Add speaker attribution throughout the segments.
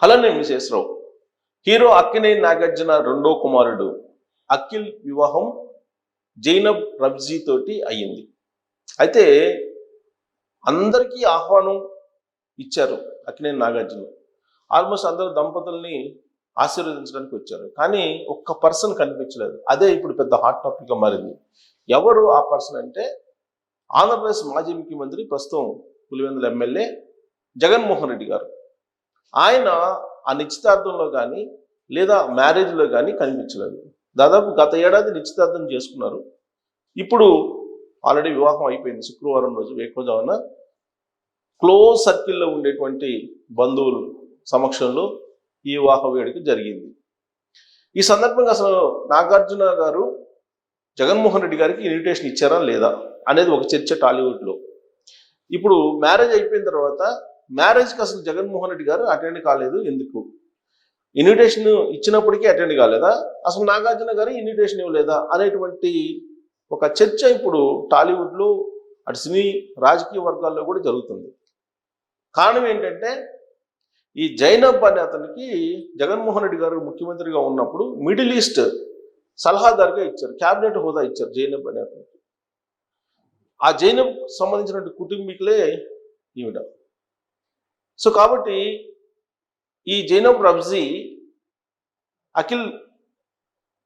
Speaker 1: Hello నేను విశేషరావు. Hero Akkineni Nagarjuna రెండో కుమారుడు అఖిల్ వివాహం జైనబ్ రబ్జీ తోటి అయ్యింది. అయితే అందరికీ ఆహ్వానం ఇచ్చారు అక్కినేని నాగార్జున. ఆల్మోస్ట్ అందరూ దంపతుల్ని ఆశీర్వదించడానికి వచ్చారు. కానీ ఒక్క పర్సన్ కనిపించలేదు. అదే ఇప్పుడు పెద్ద హాట్ టాపిక్గా మారింది. ఎవరు ఆ పర్సన్ అంటే ఆంధ్రప్రదేశ్ మాజీ ముఖ్యమంత్రి, ప్రస్తుతం పులివెందుల ఎమ్మెల్యే జగన్మోహన్ రెడ్డి గారు. ఆయన ఆ నిశ్చితార్థంలో కానీ లేదా మ్యారేజ్లో కానీ కనిపించలేదు. దాదాపు గత ఏడాది నిశ్చితార్థం చేసుకున్నారు. ఇప్పుడు ఆల్రెడీ వివాహం అయిపోయింది. శుక్రవారం రోజు వేకువజామున క్లోజ్ సర్కిల్లో ఉండేటువంటి బంధువులు సమక్షంలో ఈ వివాహ వేడుక జరిగింది. ఈ సందర్భంగా అసలు నాగార్జున గారు జగన్మోహన్ రెడ్డి గారికి ఇన్విటేషన్ ఇచ్చారా లేదా అనేది ఒక చర్చ టాలీవుడ్లో. ఇప్పుడు మ్యారేజ్ అయిపోయిన తర్వాత మ్యారేజ్కి అసలు జగన్మోహన్ రెడ్డి గారు అటెండ్ కాలేదు. ఎందుకు? ఇన్విటేషన్ ఇచ్చినప్పటికీ అటెండ్ కాలేదా? అసలు నాగార్జున గారు ఇన్విటేషన్ ఇవ్వలేదా అనేటువంటి ఒక చర్చ ఇప్పుడు టాలీవుడ్లో అటు సినీ రాజకీయ వర్గాల్లో కూడా జరుగుతుంది. కారణం ఏంటంటే ఈ జైనబ్ అనే అతనికి జగన్మోహన్ రెడ్డి గారు ముఖ్యమంత్రిగా ఉన్నప్పుడు మిడిల్ ఈస్ట్ సలహాదారుగా ఇచ్చారు, క్యాబినెట్ హోదా ఇచ్చారు జైనబ్ అనే అతనికి. ఆ జైనబ్ సంబంధించిన కుటుంబీకులే ఈవిడ. సో కాబట్టి ఈ జైనబ్ రబ్జీ అఖిల్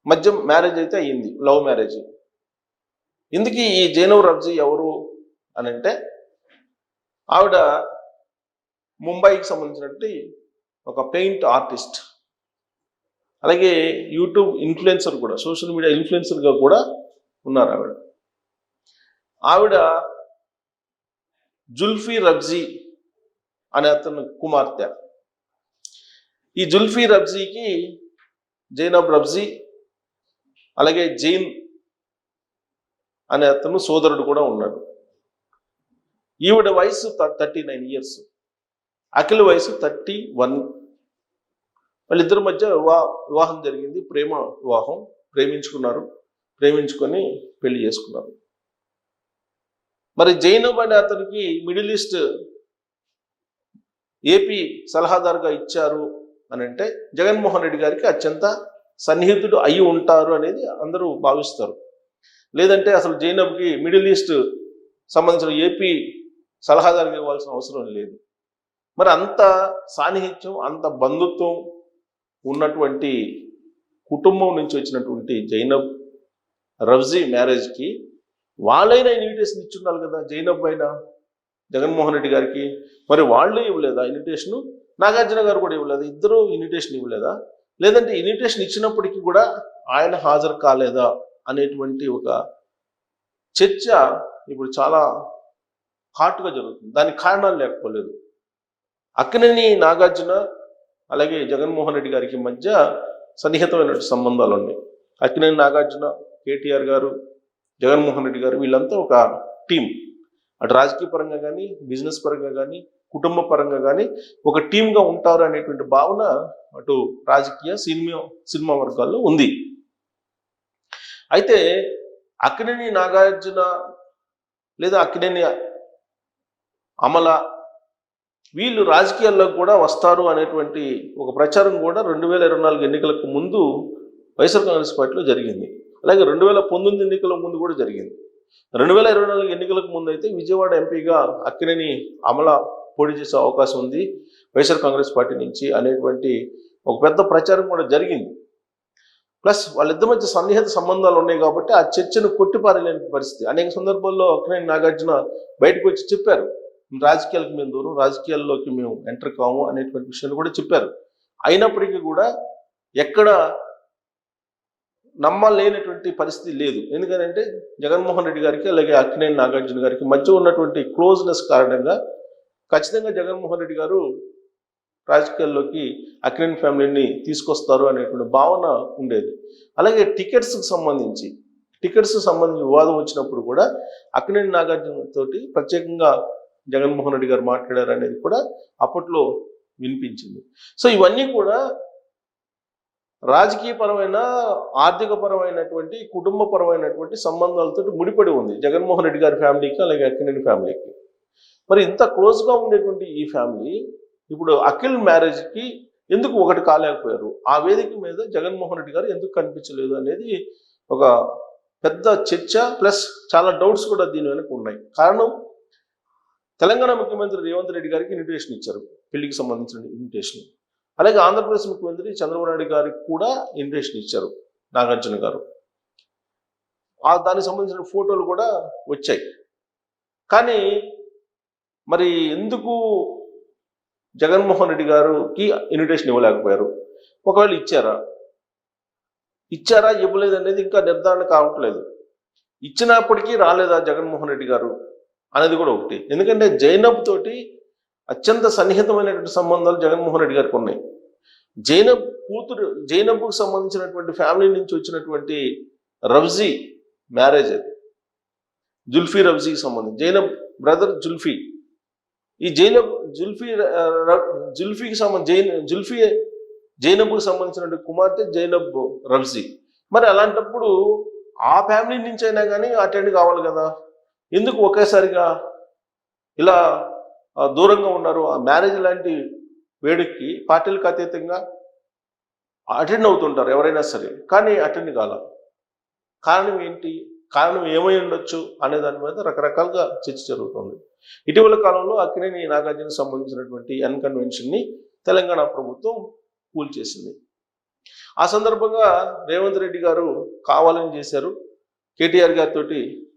Speaker 1: మధ్య మ్యారేజ్ అయితే అయ్యింది, లవ్ మ్యారేజ్. ఇందుకీ ఈ జైనబ్ రబ్జీ ఎవరు అని అంటే ఆవిడ ముంబైకి సంబంధించినటువంటి ఒక పెయింట్ ఆర్టిస్ట్, అలాగే యూట్యూబ్ ఇన్ఫ్లుయెన్సర్ కూడా, సోషల్ మీడియా ఇన్ఫ్లుయెన్సర్గా కూడా ఉన్నారు ఆవిడ. ఆవిడ జుల్ఫీ రబ్జీ అనే అతను కుమార్తె. ఈ జుల్ఫీ రబ్జీకి జైనబ్ రబ్జీ అలాగే జైన్ అనే అతను సోదరుడు కూడా ఉన్నాడు. ఈవిడ వయసు 39 ఇయర్స్, అఖిల్ వయసు 31. వాళ్ళిద్దరి మధ్య వివాహం జరిగింది, ప్రేమ వివాహం. ప్రేమించుకున్నారు, ప్రేమించుకొని పెళ్లి చేసుకున్నారు. మరి జైనబ్ అనే అతనికి మిడిల్ ఈస్ట్ ఏపీ సలహాదారుగా ఇచ్చారు అని అంటే జగన్మోహన్ రెడ్డి గారికి అత్యంత సన్నిహితుడు అయి ఉంటారు అనేది అందరూ భావిస్తారు. లేదంటే అసలు జైనబ్కి మిడిల్ ఈస్ట్ సంబంధించిన ఏపీ సలహాదారుగా ఇవ్వాల్సిన అవసరం లేదు. మరి అంత సాన్నిహిత్యం, అంత బంధుత్వం ఉన్నటువంటి కుటుంబం నుంచి వచ్చినటువంటి జైనబ్ రబ్జీ మ్యారేజ్కి వాళ్ళైనా ఇన్విటేషన్ ఇచ్చుండాలి కదా, జైనబ్ అయినా జగన్మోహన్ రెడ్డి గారికి. మరి వాళ్ళు ఇవ్వలేదా ఇన్విటేషను? నాగార్జున గారు కూడా ఇవ్వలేదా? ఇద్దరు ఇన్విటేషన్ ఇవ్వలేదా? లేదంటే ఇన్విటేషన్ ఇచ్చినప్పటికీ కూడా ఆయన హాజరు కాలేదా అనేటువంటి ఒక చర్చ ఇప్పుడు చాలా హాట్గా జరుగుతుంది. దానికి కారణాలు లేకపోలేదు. అక్కినేని నాగార్జున అలాగే జగన్మోహన్ రెడ్డి గారికి మధ్య సన్నిహితమైన సంబంధాలు ఉన్నాయి. అక్కినేని నాగార్జున, కేటీఆర్ గారు, జగన్మోహన్ రెడ్డి గారు వీళ్ళంతా ఒక టీం. అటు రాజకీయ పరంగా కానీ, బిజినెస్ పరంగా కానీ, కుటుంబ పరంగా కానీ ఒక టీంగా ఉంటారు అనేటువంటి భావన అటు రాజకీయ సినిమా వర్గాల్లో ఉంది. అయితే అక్కినేని నాగార్జున లేదా అక్కినేని అమల వీళ్ళు రాజకీయాల్లో కూడా వస్తారు అనేటువంటి ఒక ప్రచారం కూడా 2024 ఎన్నికలకు ముందు వైఎస్ఆర్ కాంగ్రెస్ పార్టీలో జరిగింది. అలాగే 2019 ఎన్నికల ముందు కూడా జరిగింది. 2024 ఎన్నికలకు ముందు అయితే విజయవాడ ఎంపీగా అక్కినేని అమల పోటీ చేసే అవకాశం ఉంది వైఎస్ఆర్ కాంగ్రెస్ పార్టీ నుంచి అనేటువంటి ఒక పెద్ద ప్రచారం కూడా జరిగింది. ప్లస్ వాళ్ళిద్దరి మధ్య సన్నిహిత సంబంధాలు ఉన్నాయి కాబట్టి ఆ చర్చను కొట్టిపారలేని పరిస్థితి. అనేక సందర్భాల్లో అక్కినేని నాగార్జున బయటకు వచ్చి చెప్పారు, రాజకీయాలకు మేము దూరం, రాజకీయాల్లోకి మేము ఎంటర్ కాము అనేటువంటి విషయాలు కూడా చెప్పారు. అయినప్పటికీ కూడా ఎక్కడ నమ్మలేనటువంటి పరిస్థితి లేదు. ఎందుకంటే జగన్మోహన్ రెడ్డి గారికి అలాగే అక్కినేని నాగార్జున గారికి మధ్య ఉన్నటువంటి క్లోజ్నెస్ కారణంగా ఖచ్చితంగా జగన్మోహన్ రెడ్డి గారు రాజకీయాల్లోకి అక్కినేని ఫ్యామిలీని తీసుకొస్తారు అనేటువంటి భావన ఉండేది. అలాగే టికెట్స్కి సంబంధించి వివాదం వచ్చినప్పుడు కూడా అక్కినేని నాగార్జున తోటి ప్రత్యేకంగా జగన్మోహన్ రెడ్డి గారు మాట్లాడారు అనేది కూడా అప్పట్లో వినిపించింది. సో ఇవన్నీ కూడా రాజకీయపరమైన, ఆర్థికపరమైనటువంటి, కుటుంబపరమైనటువంటి సంబంధాలతో ముడిపడి ఉంది జగన్మోహన్ రెడ్డి గారి ఫ్యామిలీకి అలాగే అక్కినేని ఫ్యామిలీకి. మరి ఇంత క్లోజ్గా ఉండేటువంటి ఈ ఫ్యామిలీ ఇప్పుడు అఖిల్ మ్యారేజ్కి ఎందుకు ఒకటి కాలేకపోయారు? ఆ వేదిక మీద జగన్మోహన్ రెడ్డి గారు ఎందుకు కనిపించలేదు అనేది ఒక పెద్ద చర్చ, ప్లస్ చాలా డౌట్స్ కూడా దీని వెనక ఉన్నాయి. కారణం, తెలంగాణ ముఖ్యమంత్రి రేవంత్ రెడ్డి గారికి ఇన్విటేషన్ ఇచ్చారు, పెళ్లికి సంబంధించిన ఇన్విటేషన్. అలాగే ఆంధ్రప్రదేశ్ ముఖ్యమంత్రి చంద్రబాబు నాయుడు గారికి కూడా ఇన్విటేషన్ ఇచ్చారు నాగార్జున గారు. దానికి సంబంధించిన ఫోటోలు కూడా వచ్చాయి. కానీ మరి ఎందుకు జగన్మోహన్ రెడ్డి గారికి ఇన్విటేషన్ ఇవ్వలేకపోయారు? ఒకవేళ ఇచ్చారా ఇవ్వలేదు అనేది ఇంకా నిర్ధారణ కావట్లేదు. ఇచ్చినప్పటికీ రాలేదా జగన్మోహన్ రెడ్డి గారు అనేది కూడా ఒకటి. ఎందుకంటే జైనబ్ తోటి అత్యంత సన్నిహితమైనటువంటి సంబంధాలు జగన్మోహన్ రెడ్డి గారికి ఉన్నాయి. జైనబ్కు సంబంధించినటువంటి ఫ్యామిలీ నుంచి వచ్చినటువంటి రవ్జీ మ్యారేజ్ అది, జుల్ఫీ రవ్జీకి సంబంధించి, జైనబ్ బ్రదర్ జుల్ఫీ. ఈ జైనబ్కు సంబంధించిన కుమార్తె జైనబ్ రవ్జీ. మరి అలాంటప్పుడు ఆ ఫ్యామిలీ నుంచి అయినా కానీ అటెండ్ కావాలి కదా, ఎందుకు ఒకేసారిగా ఇలా దూరంగా ఉన్నారు? ఆ మ్యారేజ్ లాంటి వేడుకకి పార్టీలకు అతీతంగా అటెండ్ అవుతుంటారు ఎవరైనా సరే, కానీ అటెండ్ కాల. కారణం ఏంటి? కారణం ఏమై ఉండొచ్చు అనే దాని మీద రకరకాలుగా చర్చ జరుగుతుంది. ఇటీవల కాలంలో అక్కినేని నాగార్జునకు సంబంధించినటువంటి కన్వెన్షన్ని తెలంగాణ ప్రభుత్వం కూల్చేసింది. ఆ సందర్భంగా రేవంత్ రెడ్డి గారు కావాలని చేశారు. కేటీఆర్ గారితో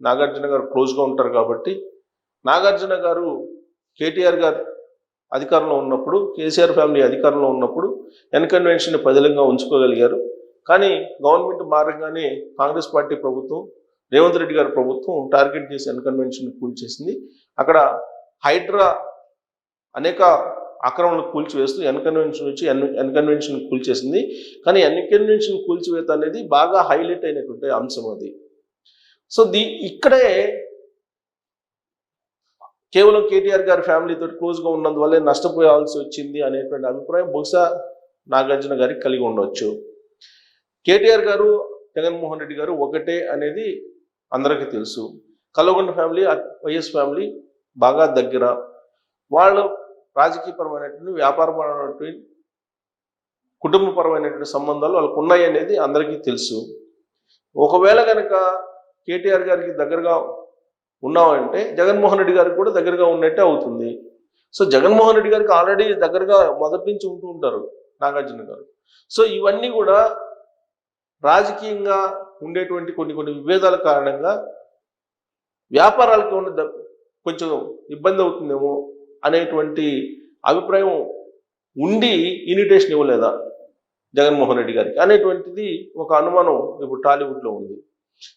Speaker 1: నాగార్జున గారు క్లోజ్గా ఉంటారు కాబట్టి, నాగార్జున గారు కేటీఆర్ గారు అధికారంలో ఉన్నప్పుడు, కేసీఆర్ ఫ్యామిలీ అధికారంలో ఉన్నప్పుడు కన్వెన్షన్ని పదిలంగా ఉంచుకోగలిగారు. కానీ గవర్నమెంట్ మారగానే కాంగ్రెస్ పార్టీ ప్రభుత్వం, రేవంత్ రెడ్డి గారి ప్రభుత్వం టార్గెట్ చేసి కన్వెన్షన్ కూల్చేసింది. అక్కడ హైడ్రా అనేక ఆక్రమణలు కూల్చివేస్తూ కన్వెన్షన్ వచ్చి కన్వెన్షన్ కూల్చేసింది. కానీ కన్వెన్షన్ కూల్చివేత అనేది బాగా హైలైట్ అయినటువంటి అంశం అది. సో ఇక్కడే కేవలం కేటీఆర్ గారి ఫ్యామిలీతో క్లోజ్గా ఉన్నందువల్లే నష్టపోయాల్సి వచ్చింది అనేటువంటి అభిప్రాయం బహుశా నాగార్జున గారికి కలిగి ఉండవచ్చు. కేటీఆర్ గారు, జగన్మోహన్ రెడ్డి గారు ఒకటే అనేది అందరికీ తెలుసు. కల్వకుంట్ల ఫ్యామిలీ, వైఎస్ ఫ్యామిలీ బాగా దగ్గర. వాళ్ళు రాజకీయపరమైనటువంటి, వ్యాపారపరమైనటువంటి, కుటుంబపరమైనటువంటి సంబంధాలు వాళ్ళకు ఉన్నాయి అనేది అందరికీ తెలుసు. ఒకవేళ కనుక కేటీఆర్ గారికి దగ్గరగా ఉన్నామంటే జగన్మోహన్ రెడ్డి గారికి కూడా దగ్గరగా ఉన్నట్టే అవుతుంది. సో జగన్మోహన్ రెడ్డి గారికి ఆల్రెడీ దగ్గరగా మొదటి నుంచి ఉంటూ ఉంటారు నాగార్జున గారు. సో ఇవన్నీ కూడా రాజకీయంగా ఉండేటువంటి కొన్ని విభేదాల కారణంగా వ్యాపారాలకు కొంచెం ఇబ్బంది అవుతుందేమో అనేటువంటి అభిప్రాయం ఉండి ఇన్విటేషన్ ఇవ్వలేదా జగన్మోహన్ రెడ్డి గారికి అనేటువంటిది ఒక అనుమానం ఇప్పుడు టాలీవుడ్లో ఉంది.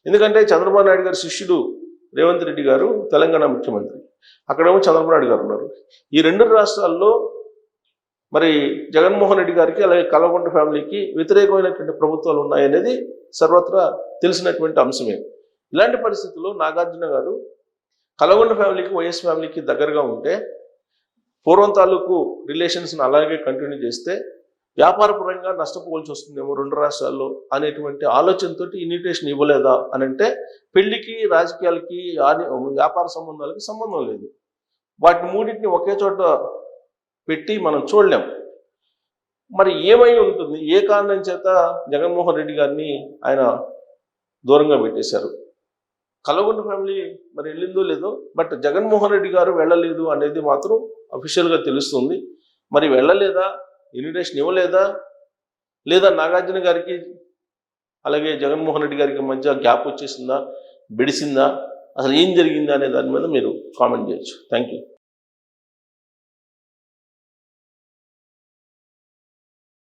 Speaker 1: ఎందుకంటే చంద్రబాబు నాయుడు గారి శిష్యుడు రేవంత్ రెడ్డి గారు తెలంగాణ ముఖ్యమంత్రి, అక్కడేమో చంద్రబాబు నాయుడు గారు ఉన్నారు. ఈ రెండు రాష్ట్రాల్లో మరి జగన్మోహన్ రెడ్డి గారికి అలాగే కల్వకుంట్ల ఫ్యామిలీకి వ్యతిరేకమైనటువంటి ప్రభుత్వాలు ఉన్నాయనేది సర్వత్రా తెలిసినటువంటి అంశమే. ఇలాంటి పరిస్థితుల్లో నాగార్జున గారు కల్వకుంట్ల ఫ్యామిలీకి, వైఎస్ ఫ్యామిలీకి దగ్గరగా ఉంటే, పూర్వం తాలూకు రిలేషన్స్ని అలాగే కంటిన్యూ చేస్తే వ్యాపారపరంగా నష్టపోవాల్సి వస్తుందేమో రెండు రాష్ట్రాల్లో అనేటువంటి ఆలోచనతో ఇన్విటేషన్ ఇవ్వలేదా అని అంటే, పెళ్లికి, రాజకీయాలకి, వ్యాపార సంబంధాలకి సంబంధం లేదు. వాటిని మూడింటిని ఒకే చోట పెట్టి మనం చూడలేం. మరి ఏమై ఉంటుంది? ఏ కారణం చేత జగన్మోహన్ రెడ్డి గారిని ఆయన దూరంగా పెట్టేశారు? కల్వకుంట్ల ఫ్యామిలీ మరి వెళ్ళిందో లేదో, బట్ జగన్మోహన్ రెడ్డి గారు వెళ్ళలేదు అనేది మాత్రం అఫీషియల్గా తెలుస్తుంది. మరి వెళ్ళలేదా, ఇన్విటేషన్ ఇవ్వలేదా, లేదా నాగార్జున గారికి అలాగే జగన్మోహన్ రెడ్డి గారికి మధ్య గ్యాప్ వచ్చేసిందా, బెడిసిందా, అసలు ఏం జరిగిందా అనే దాని మీద మీరు కామెంట్ చేయొచ్చు. Thank you.